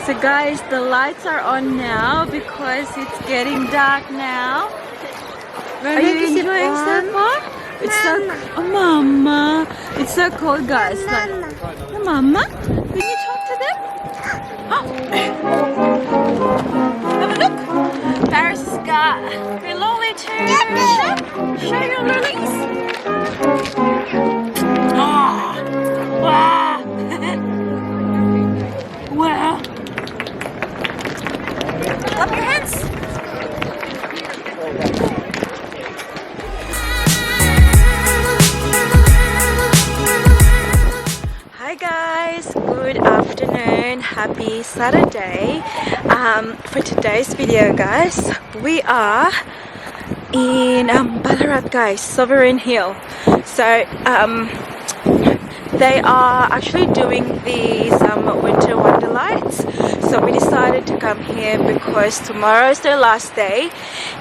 So guys, the lights are on now because it's getting dark now. Are you enjoying so far? It's so oh mama, it's so cold guys. Like, oh, mama, can you talk to them? Oh. Have a look. Paris has got a lolly too. Show your lollies. Oh. Wow. Wow. Clap your hands. Hi guys, good afternoon, happy Saturday. For today's video guys, we are in Ballarat guys, Sovereign Hill. So they are actually doing these winter Wonderlights. So we decided to come here because tomorrow is their last day,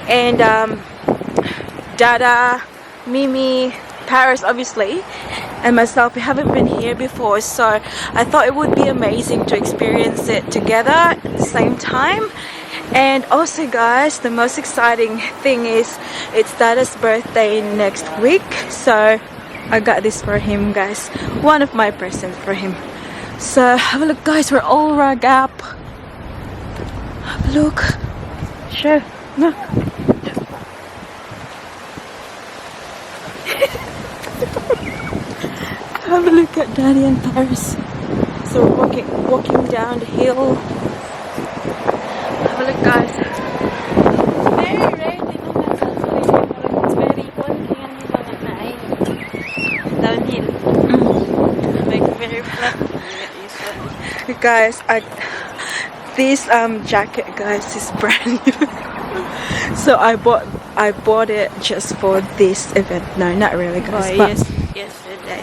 and Dada, Mimi, Paris obviously, and myself, we haven't been here before, so I thought it would be amazing to experience it together at the same time. And also guys, the most exciting thing is it's Dada's birthday next week, so I got this for him guys, one of my presents for him. So have a look guys, we're all rug up. Have a look. Sure. Look. Have a look at Daddy and Paris. So we're walking down the hill. Have a look guys. Very rarely it's very downhill. Like very flat. Guys, this jacket guys is brand new. So I bought it just for this event. No, not really guys. Oh, but yesterday.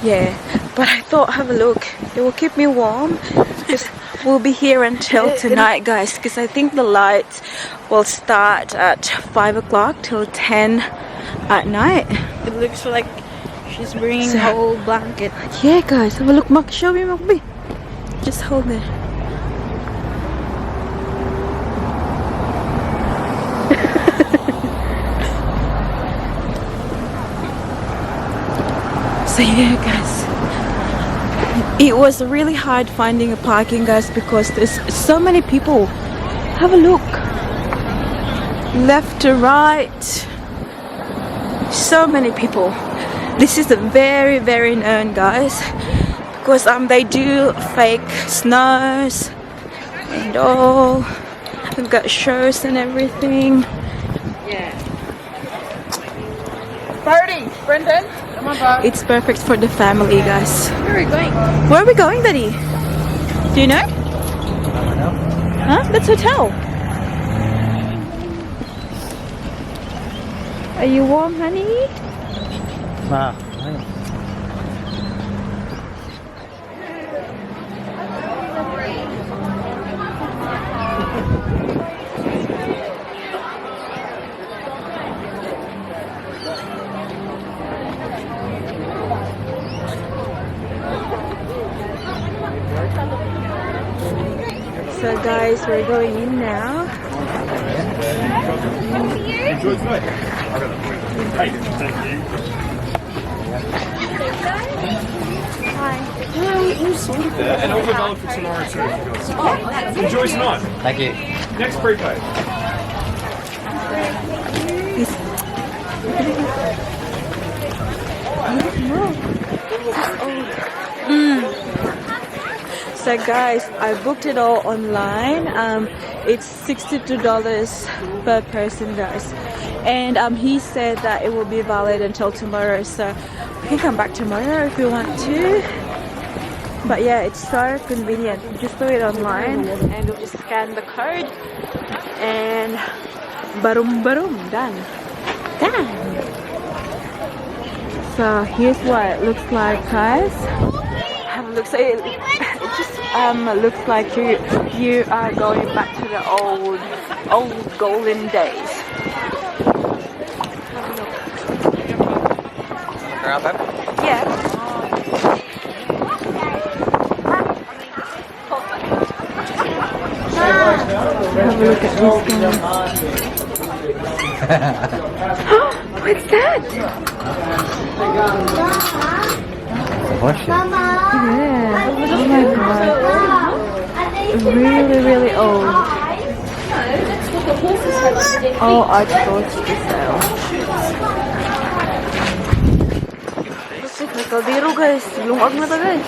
yeah, but I thought have a look. It will keep me warm because we'll be here until tonight guys, because I think the lights will start at 5 o'clock till 10 at night. It looks like she's bringing a whole blanket. Yeah guys, have a look. Mak, show me Makbi. Just hold it. So yeah guys, it was really hard finding a parking guys because there's so many people. Have a look, left to right, so many people. This is a very known guys, because they do fake snows and all. We've got shows and everything. Yeah. Party, Brendan. Come on, Bob. It's perfect for the family guys. Where are we going? Where are we going, Daddy? Do you know? Huh? That's hotel. Are you warm, honey? So guys, we're going in now. Enjoy tonight. Hey, thank you. Hi. Yeah, and also valid for tomorrow too. Enjoy tonight. Thank you. Next prepaid. So guys, I booked it all online. It's $62 per person guys, and he said that it will be valid until tomorrow, so we can come back tomorrow if we want to. But yeah, it's so convenient. You just do it online and you just scan the code and barum done. So here's what it looks like guys. Have a look. So it just looks like you are going back to the old golden days. Yeah. Have a look at this one. What's that? Horseshoe. Yeah. Oh my god. Really, really old. All articles to sell. May kaldero guys. Lungag na to guys.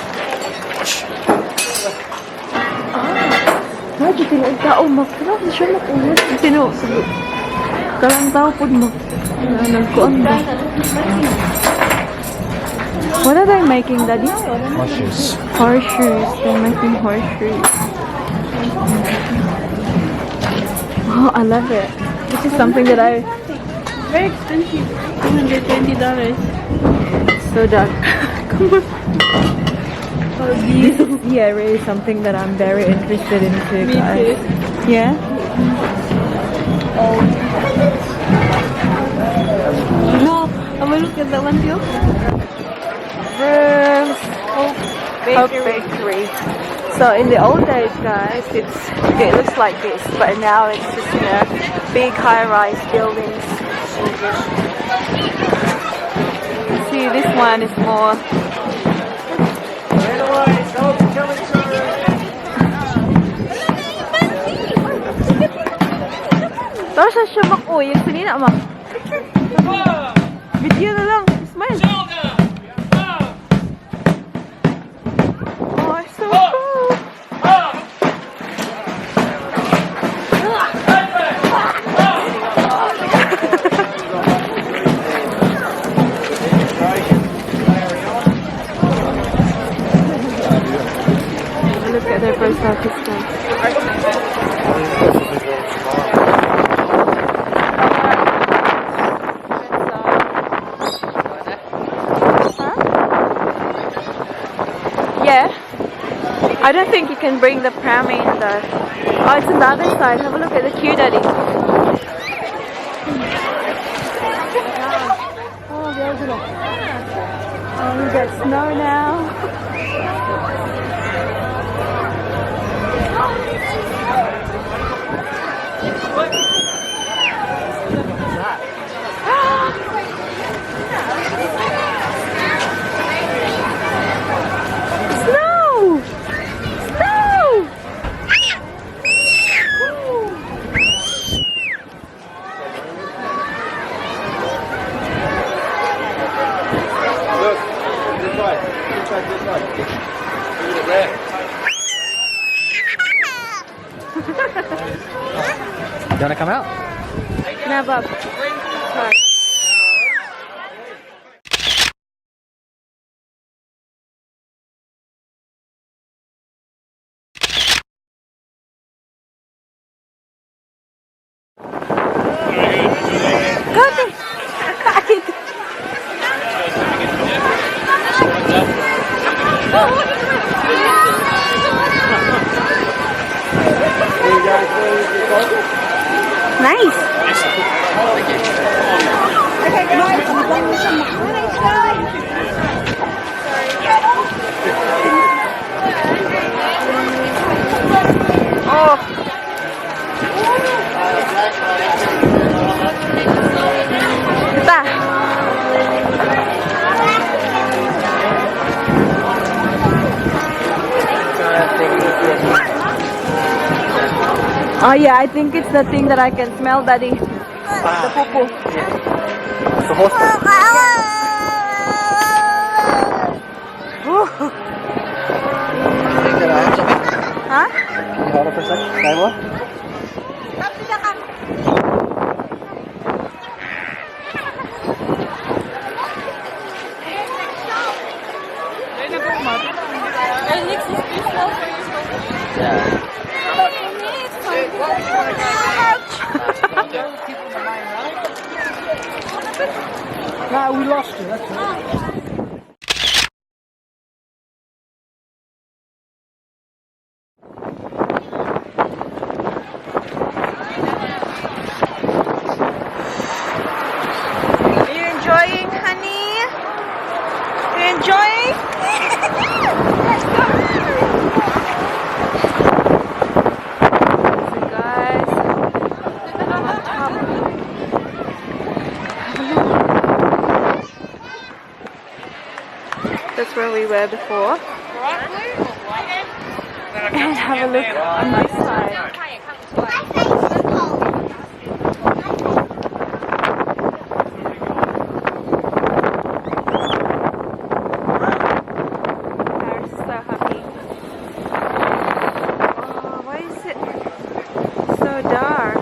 Ay, tinuod tao makina. Hindi siya makulit. Tinuod. Kalang tao po mo. Nagkuan ba? What are they making, Daddy? Horseshoes. Horseshoes. They're making horseshoes. Oh, I love it. This is something that I... Very expensive. $220. So dark. Come on. This is, yeah, really something that I'm very interested in too, guys. Yeah? No, have a look at that one too. Hope Bakery. So in the old days, guys, it looks like this, but now it's just, you know, big high-rise buildings. See, this one is more. Tapos siya makuha yung sinina, ma. Video na lang. Smile. Oh, it's so cool. Look at their post office stuff. Yeah. I don't think you can bring the pram in though. Oh, it's on the other side. Have a look at the queue, Daddy. Oh, we got snow now. Snow! Snow! Look, this side. This side, this side. Look at it, You wanna come out? Nah, Bob. Sorry. Nice. Oh. Kita. Oh yeah, I think it's the thing that I can smell, Daddy. The poo-poo. It's the horse. Can I have something? Huh? Can you hold it for a second? Can I have one? Yeah. No, we lost you. That's right. Are you enjoying, honey? You enjoying? we were before. And have a look on this side. Paris is so happy. Oh, why is it so dark?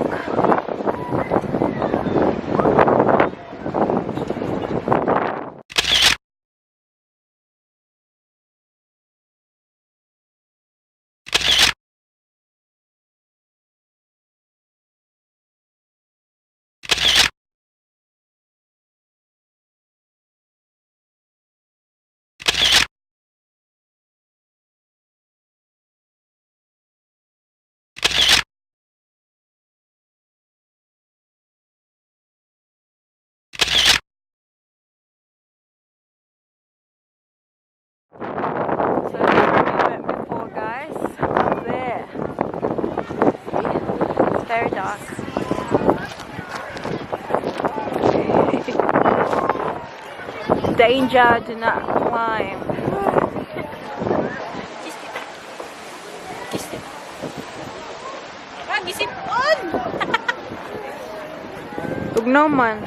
So that's where we went before, guys. Up there. See? It's very dark. Danger, do not climb. Tugnaw man.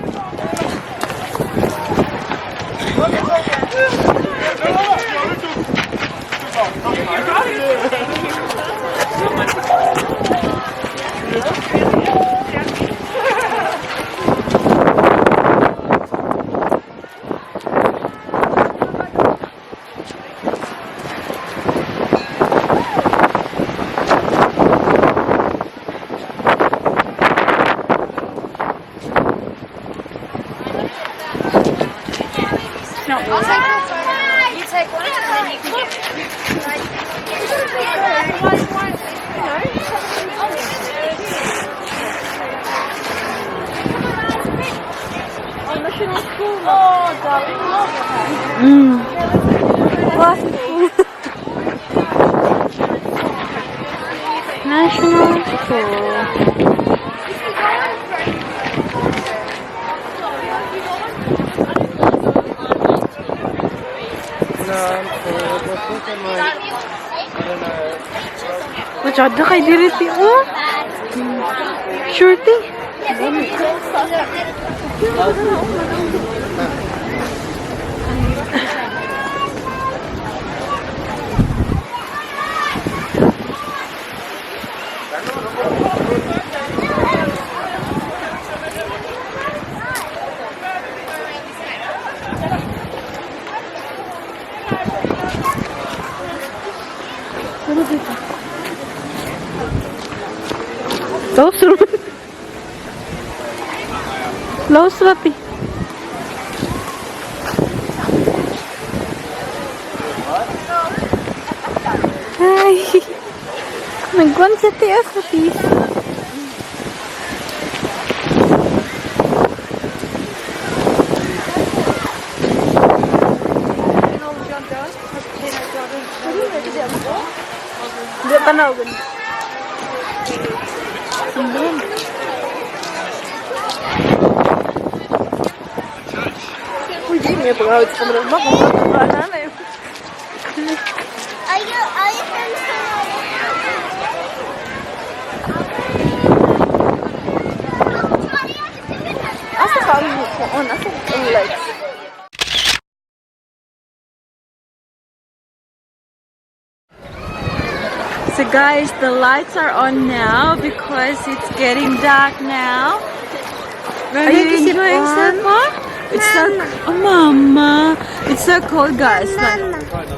You take one and then you can get National School. Masyado kay diriti oh. Shorty. Laos rapi. Ay, nagwan sa tias rapi. Di tanaw gan. Sundon. Uy, di may pagawid sa kamera mo. Nanay. Asa ka ang on? Asa ang lights? So guys, the lights are on now because it's getting dark now. Are you enjoying so far? It's so oh mama, it's so cold, guys. Like,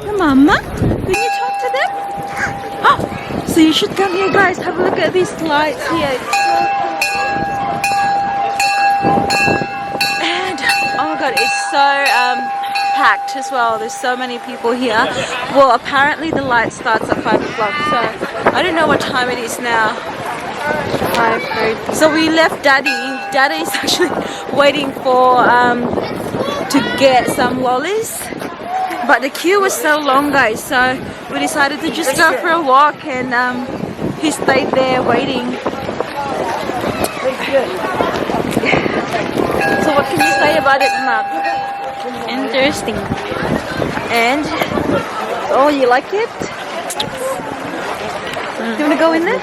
oh, mama, can you talk to them? Oh, so you should come here, guys. Have a look at these lights here. It's so cool. And oh my god, it's so packed as well. There's so many people here. Well, apparently the light starts at 5 o'clock, so I don't know what time it is now. 5:30. So we left Daddy. Daddy is actually waiting for to get some lollies, but the queue was so long, guys. So we decided to just go for a walk, and he stayed there waiting. So what can you say about it, Mom? Interesting. And oh, you like it? You wanna go in there?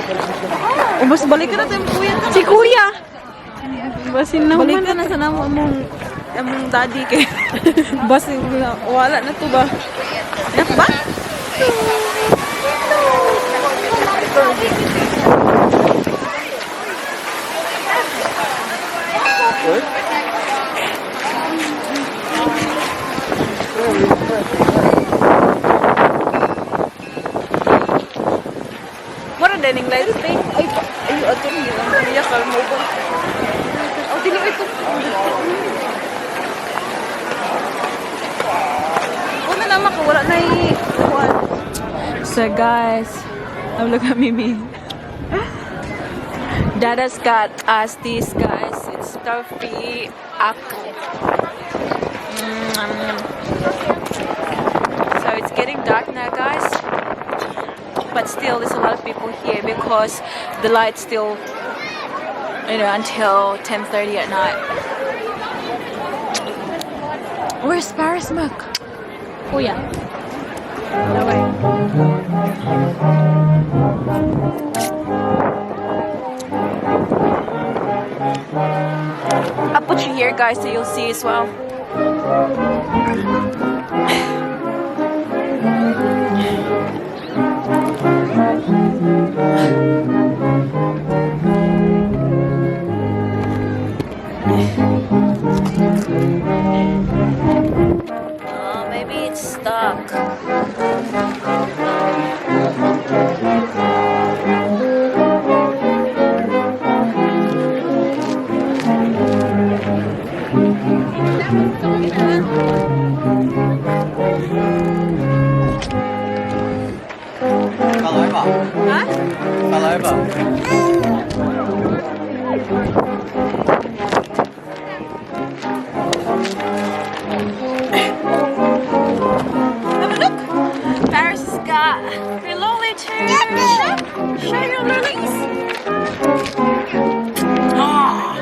O mas balik ka na tayo kuya. Si Kuya! Basin naman. Balik ka na sa namo among daddy kay basin na wala na to ba? Nak ba? Mura dining lights tay. Ay ato ni kuya kalmo ba? Oh, dili ito. Una naman ko wala na i-kuwan. So guys, I'm looking at Mimi. Dada's got us these guys. It's toffee ako. So it's getting dark now, guys. But still, there's a lot of people here because the light's still, until 10:30 at night. Where's Paris Milk? Kuya. I'll put you here, guys, so you'll see as well. Oh, maybe it's stuck. Fell over. Huh? Fell over. Have a look. Paris has got her lolly too. Show your lollies. Ah.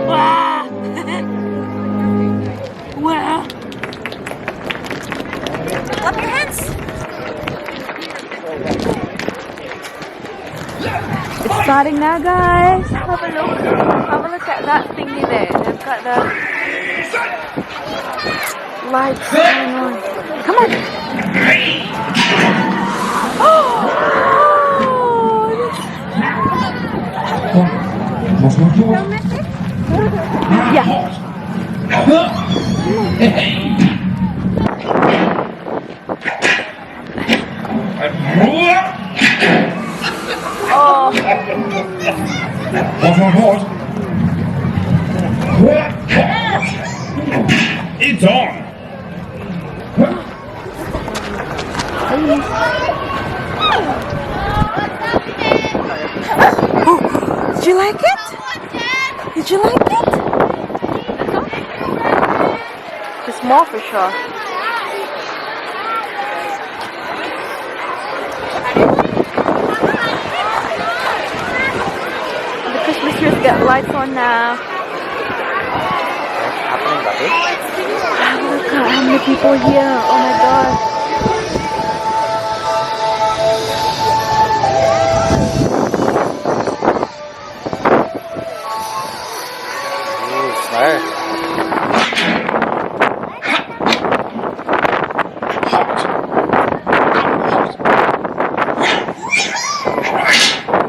Wow. Wow. Clap your hands. It's starting now, guys. Have a look. Have a look at that thingy there. They've got the lights going on. Come on. Yeah. Oh. It's on. Did you like it? Did you like it? There's more for sure. The Christmas trees got lights on now. Look at how many people here. Oh my god.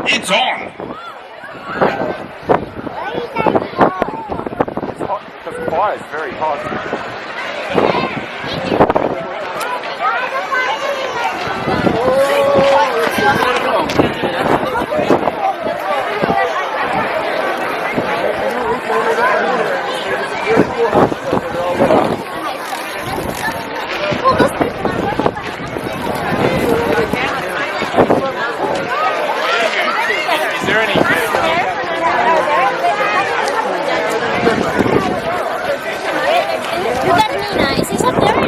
It's on. The fire is very hot. Is there any? Look at Nina. Is this up there?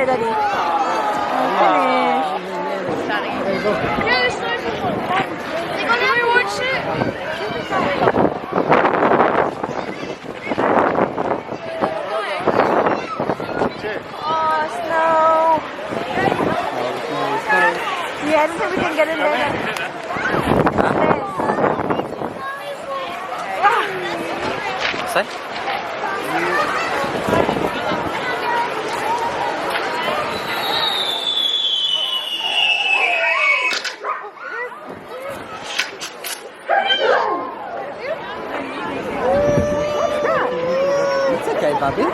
Daddy. Finish. Oh, snow. Yeah, I don't think we can get in there. Say? It's okay, Bobby.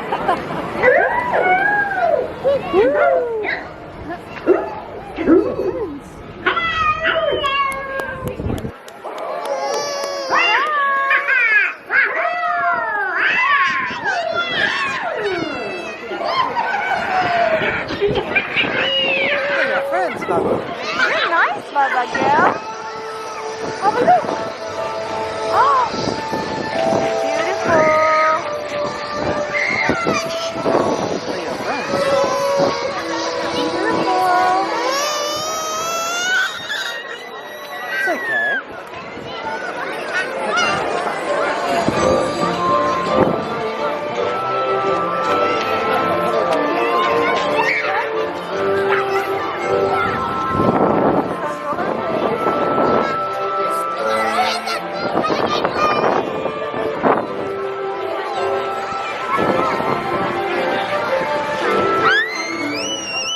They're your friends, Bobby. Very nice, Baba girl. Have a look. Oh, beautiful. They're your friends. Beautiful. It's okay.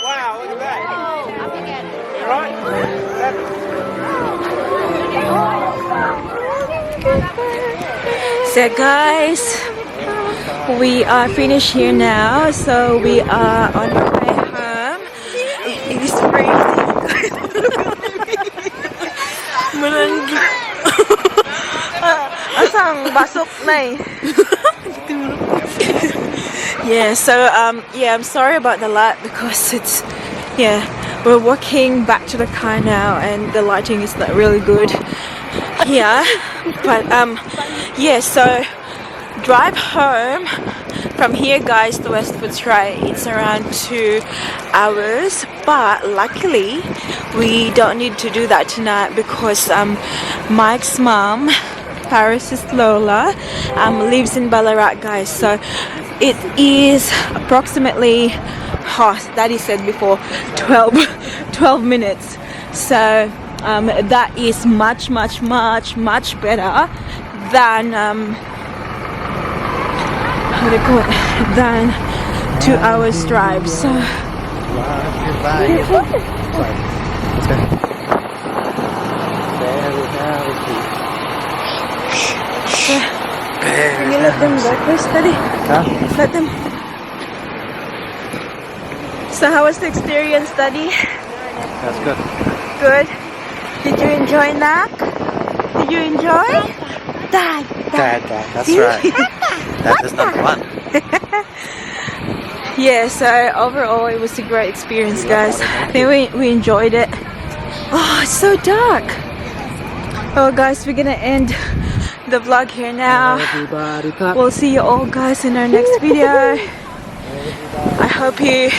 Wow, look at that. You alright? So guys, we are finished here now, so we are on our way home. It is freezing. Menanggi. Asang basok na. Yeah, so yeah, I'm sorry about the light because it's, yeah, we're walking back to the car now and the lighting is not really good here. But yeah, so drive home from here, guys, to West Fitzroy, it's around 2 hours, but luckily we don't need to do that tonight because Mike's mom, Paris's Lola, lives in Ballarat, guys. So it is approximately, Daddy said before, 12 minutes. So that is much better than how do you call it, than 2 hours drive. So Goodbye. can you let them go first, Daddy? Huh? Let them. So how was the experience, Daddy? That's good. Good. Did you enjoy nap? Did you enjoy? Dad. Dad, that's See? right. That is number one. Yeah, so overall it was a great experience, guys. I think we enjoyed it. Oh, it's so dark. Oh guys, we're gonna end the vlog here now. Everybody clap. We'll see you all guys in our next video. I hope you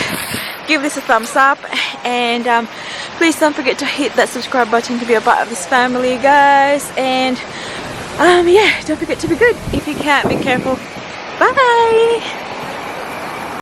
give this a thumbs up and please don't forget to hit that subscribe button to be a part of this family, guys. And yeah, don't forget to be good. If you can't, be careful. Bye.